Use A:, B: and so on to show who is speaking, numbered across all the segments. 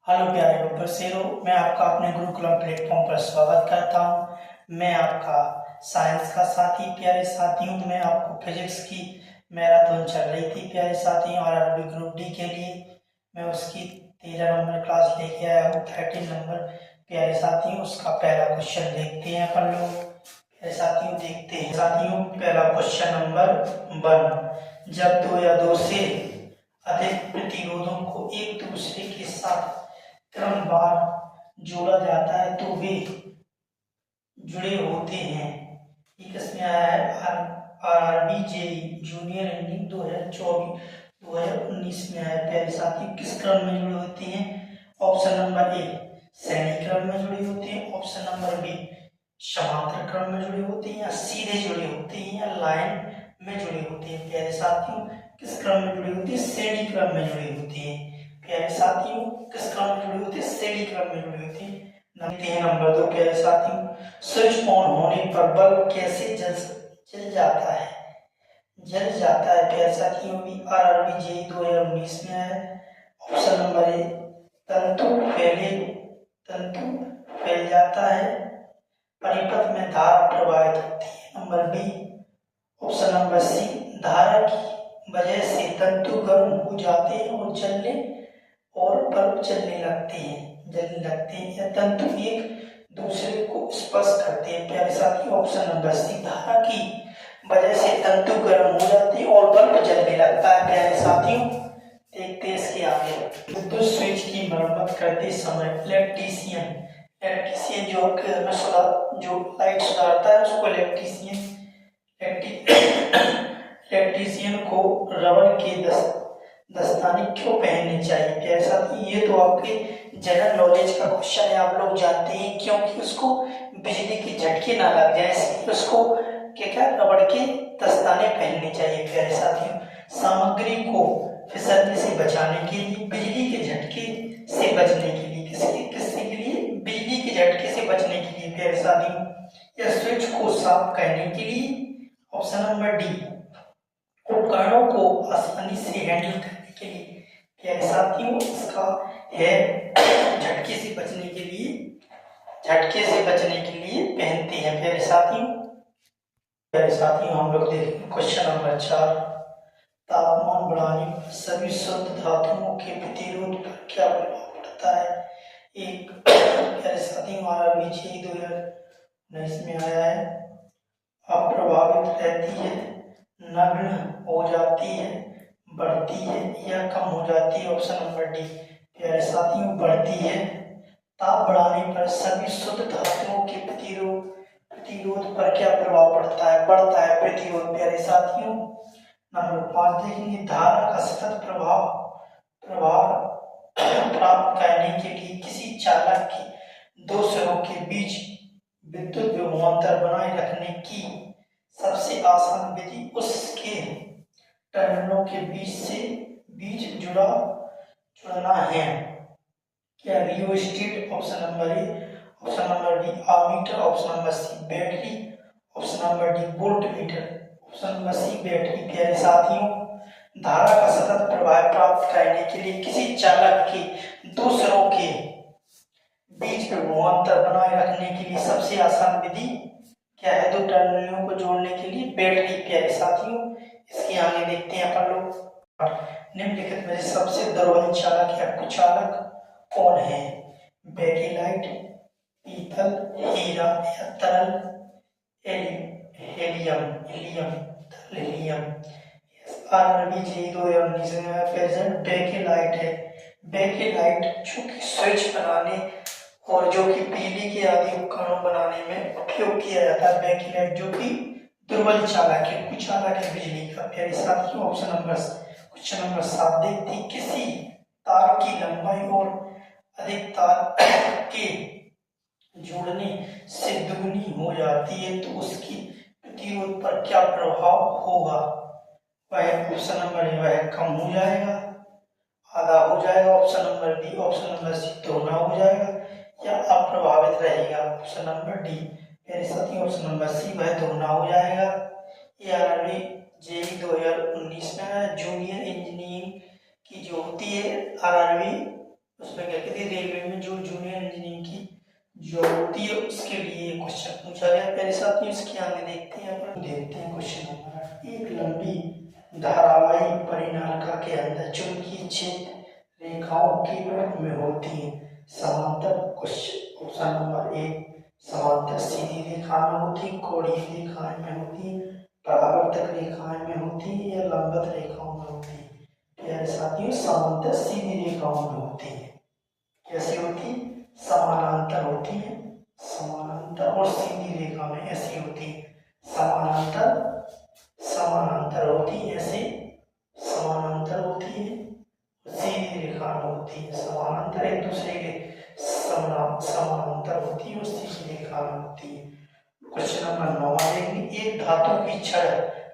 A: Hello प्यारे बच्चों, मैं आपका अपने गुरुकुलम प्लेटफॉर्म पर स्वागत करता हूं। मैं आपका साइंस का साथी। प्यारे साथियों, मैं आपको फिजिक्स की मैराथन चल रही थी प्यारे साथियों, और अरबी ग्रुप डी के लिए मैं उसकी 13 नंबर क्लास लेके आया हूँ, 13 नंबर। प्यारे साथियों, उसका पहला क्वेश्चन देखते हैं अपन लोग। प्यारे साथियों, देखते हैं साथियों, पहला क्वेश्चन नंबर 1। जब दो या दो से अधिक प्रतिरोधों को एक दूसरे के साथ क्रमवार जोड़ा जाता है तो वे जुड़े होते हैं। ये किसमें आया है? आरआरबी जेई जूनियर इंजीनियरिंग 2024-2019 में आया। प्यारे साथी, किस क्रम में जुड़े होते हैं? ऑप्शन नंबर ए श्रेणी क्रम में जुड़े होते हैं, ऑप्शन नंबर बी समांतर क्रम में जुड़े होते हैं, या सीधे जुड़े होते हैं, या लाइन में जुड़े होते हैं। प्यारे साथियों, किस क्रम में जुड़े होते हैं? श्रेणी क्रम में जुड़े होते हैं। प्यारे साथियों, किस क्रम में जुड़े होते हैं? श्रेणी क्रम में जुड़े होते हैं। नंबर 2। प्यारे साथियों, स्विच ऑन होने पर बल्ब कैसे जल जाता है? जल जाता है प्यारे साथियों, भी आरआरबी जेई 2019 में है। ऑप्शन नंबर ए तंतु फैल जाता है, परिपथ में धारा प्रवाहित होती है। Number B option number C धारा की वजह से तंतु गर्म हो जाते हैं और बल्ब जलने लगते हैं, या तंतु एक दूसरे को स्पर्श करते हैं। प्यारे साथियों, ऑप्शन नंबर सी धारा की वजह से तंतु गर्म हो जाते हैं और बल्ब जलने लगता है। प्यारे साथियों, देखते हैं इसके आगे। विद्युत स्विच की मरम्मत करते समय इलेक्ट्रीशियन जो लाइट सुधारता है उसको इलेक्ट्रीशियन को रबर के दस्ताने क्यों पहनने चाहिए? प्यारे साथी, ये तो आपके जनरल नॉलेज का क्वेश्चन है, आप लोग जानते हैं, क्योंकि उसको बिजली के झटके ना लग जाए, इसलिए उसको क्या रबड़ के दस्ताने पहनने चाहिए। प्यारे साथियों, सामग्री को फिसलने से बचाने के लिए, बिजली के झटके से बचने के लिए, किसके के लिए? बिजली के झटके से बचने के लिए। प्यारे साथियों, या स्विच को साफ करने के लिए। ऑप्शन नंबर डी उपकरणों को आसानी से हैंडल करने के लिए। प्यारे साथियों, इसका है झटके से बचने के लिए पहनते हैं। प्यारे साथियों, हम लोग देखेंगे क्वेश्चन नंबर 4। तापमान बढ़ाने पर सभी शुद्ध धातुओं के प्रतिरोध पर क्या प्रभाव पड़ता है? एक प्यारे साथियों, आरआरबी जेई 2019 में आया है। अप्रभावित रहती है, नगण्य हो जाती है, बढ़ती है, या कम हो जाती है। ऑप्शन नंबर डी प्यारे साथियों, बढ़ती है। ताप बढ़ाने पर सभी शुद्ध धातुओं के प्रतिरोध पर क्या प्रभाव पड़ता है? बढ़ता है प्रतिरोध। प्यारे साथियों, नंबर 5 देखेंगे, धारा का सतत प्रभाव प्राप्त करने के लिए किसी चालक के दो सिरों के बीच विद्युत विभवांतर बनाए रखने की सबसे आसान विधि उसके टर्मिनलों के बीच जुड़ना है। क्या? Rheostat. Option number A, option number B ammeter, option number C battery, option number D volt meter, option number C battery. प्यारे साथियों, धारा का सतत प्रवाह प्राप्त करने के लिए किसी चालक के दो सिरों के बीच में विभवांतर बनाए रखने के लिए सबसे आसान विधि क्या है? दो टर्मिनलों को जोड़ने के लिए बैटरी। प्यारे साथियों, इसके आगे देखते हैं अपन लोग। निम्नलिखित में सबसे दुर्बल चालक या कुचालक कौन है? बेकेलाइट, पीतल, हीरा, या तरल हीलियम। आरआरबी जेई 2019 में प्रेजेंट बेकेलाइट है। बेकेलाइट जो कि स्विच बनाने और जो कि बिजली के आदि उपकरणों बनाने में उपयोग किया जाता है। बेकेलाइट जो कि दुर्बल चालक है, कुचालक है बिजली का। प्यारे साथियों, क्वेश्चन नंबर 7 देखते हैं, किसी तार की लंबाई और अधिक तार के जोड़ने से दुगनी हो जाती है तो उसकी प्रतिरोध पर क्या प्रभाव होगा? वह ऑप्शन नंबर ए वह कम हो जाएगा, आधा हो जाएगा, option number B, option number C दोगुना हो जाएगा, या अप्रभावित रहेगा। ऑप्शन नंबर डी मेरे साथी, ऑप्शन नंबर सी वह दोगुना हो जाएगा। ये आरआरबी जेई 2019 में जूनियर इंजीनियरिंग की जो होती है आरआरबी, उसमें क्या कहती है, रेलवे में जो जूनियर इंजीनियरिंग की जॉब होती है उसके लिए क्वेश्चन पूछा गया। पहले साथ ही इसके आगे देखते हैं, अपन देखते हैं क्वेश्चन नंबर। एक लंबी धारावाही परिनालिका के अंदर चुंबकीय क्षेत्र रेखाओं के रूप में होती है। समांतर, क्वेश्चन ऑप्शन नंबर ए समांतर सीधी रेखा में होती, कोणीय रेखाएं में होती, परावर्तक रेखाएं में होती या लंबवत रेखाओं में होती। प्यारे साथियों, समांतर सीधी रेखाओं में होती है। कैसी होती? समानांतर होती है। समानांतर और सीधी रेखा में ऐसी होती है। समानांतर समानांतर होती है, ऐसे समानांतर होती है, सीधी रेखा में होती है। समानांतर एक दूसरे के समानांतर होती है और सीधी रेखा में होती है। क्वेश्चन नंबर 9 देखेंगे। एक धातु की छड़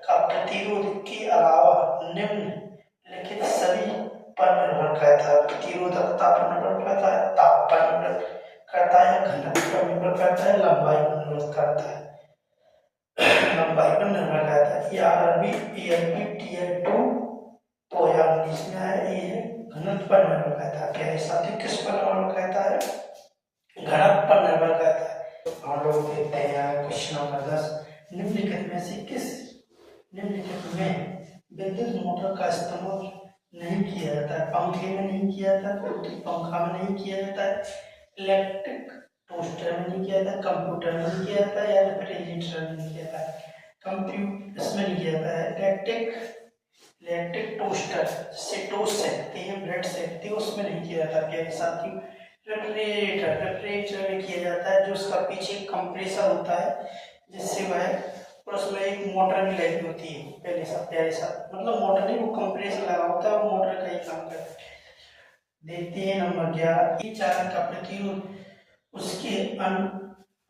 A: का प्रतिरोध के अलावा निम्नलिखित सभी पर निर्भर करता है। प्रतिरोधकता पर निर्भर करता है, ताप पर निर्भर करता है, घनत्व पर निर्भर करता है, लंबाई पर निर्भर करता है। लंबाई पर निर्भर करता है। ये आरआरबी पीएलपी टीयर 2 2019 में आया। ये घनत्व पर निर्भर करता है। प्यारे साथियों, किस पर निर्भर करता है? घनत्व पर निर्भर करता है। हम लोग देखते हैं क्वेश्चन नंबर 10। निम्नलिखित में से निम्नलिखित में विद्युत मोटर का इस्तेमाल नहीं किया जाता है? पंखे में नहीं किया जाता है, विद्युत पंखा में नहीं किया जाता है, इलेक्ट्रिक टोस्टर में नहीं किया जाता है, कंप्यूटर में नहीं किया जाता है, या रेफ्रिजरेटर में नहीं किया जाता है। इसमें नहीं किया जाता है। इलेक्ट्रिक टोस्टर से टोस्ट सकते हैं, ब्रेड सकते हैं, उसमें नहीं किया जाता। प्यारे साथियों, रेफ्रिजरेटर में किया जाता है, जो उसका पीछे कंप्रेसर होता है जिससे वह, और उसमें एक मोटर भी लगी होती है। प्यारे साथ मतलब मोटर नहीं, वो कंप्रेसर लगा होता है, वो मोटर का ही काम करता है। देखते हैं नंबर 11। एक चालक का प्रतिरोध उसके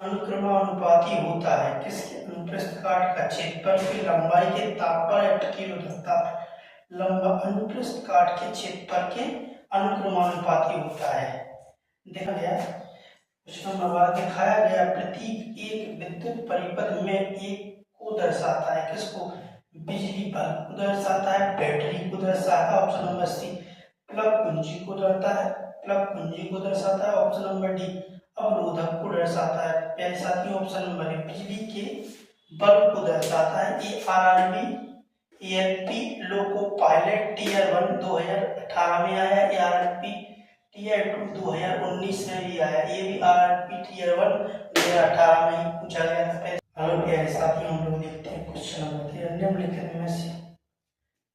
A: अनुक्रमानुपाती होता है। किसके? अनुप्रस्थ काट का क्षेत्रफल की लंबाई के तापमान या प्रतिरोधकता अनुप्रस्थ काट के क्षेत्रफल के अनुक्रमानुपाती होता है। देखा गया क्वेश्चन नंबर 12 दिखाया गया प्रतीक एक विद्युत परिपथ में एक को दर्शाता है। किसको? बिजली बल्ब को दर्शाता है, बैटरी को दर्शाता है। ऑप्शन नंबर सी प्लग कुंजी को दर्शाता है। ऑप्शन नंबर डी अवरोधक को दर्शाता है। प्यारे साथियों, ऑप्शन नंबर ए बिजली के बल्ब को दर्शाता है। ये RRB ALP loco pilot tier 1 2018 में आया। ये आरआरबी टीयर 2 2019 में भी आया। ये भी आरआरबी टीयर 1 2018 में ही पूछा गया था। हेलो प्यारे साथियों, हम लोग देखते हैं क्वेश्चन नंबर 13।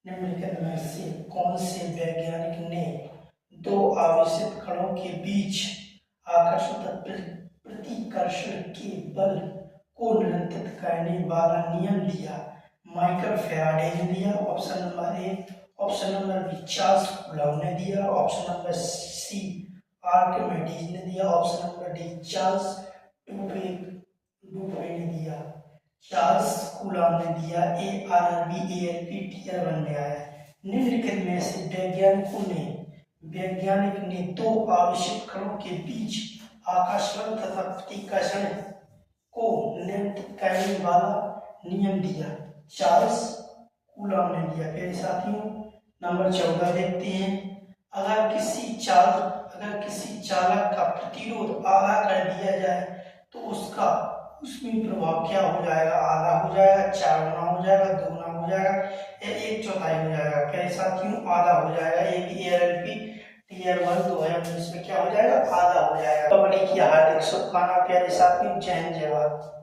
A: निम्नलिखित में से कौन से वैज्ञानिक ने दो आवेशित कणों के बीच आकर्षण प्रतिकर्षण के बल को नियंत्रित करने वाला नियम दिया? माइकल फैराडे ने दिया। Option number A. Option number B Charles Coulomb ने दिया। ऑप्शन नंबर सी आर्किमिडीज ने दिया। Option number D Charles Dufay ने दिया। चार्ल्स कूलॉम ने दिया। ए आरआरबी एएलपी टीयर 1 में आया। निम्नलिखित में से वैज्ञानिक ने दो आवेशित कणों के बीच आकर्षण तथा प्रतिकर्षण को नियंत्रित करने वाला नियम दिया? चार्ल्स कूलॉम ने दिया। प्यारे साथियों, नंबर 14 देखते हैं। अगर किसी चालक का प्रतिरोध आधा कर दिया जाए तो उसमें प्रभाव क्या हो जाएगा? आधा हो जाएगा, 4 गुना हो जाएगा, 2 गुना हो जाएगा, या 1/4 हो जाएगा? प्यारे साथियों, आधा हो जाएगा। ये भी एएलपी टीयर 1 2019 में क्या हो जाएगा? आधा हो जाएगा। कबड्डी की हार्दिक शुभकामनाएं प्यारे साथियों। जय हिंद, जय भारत।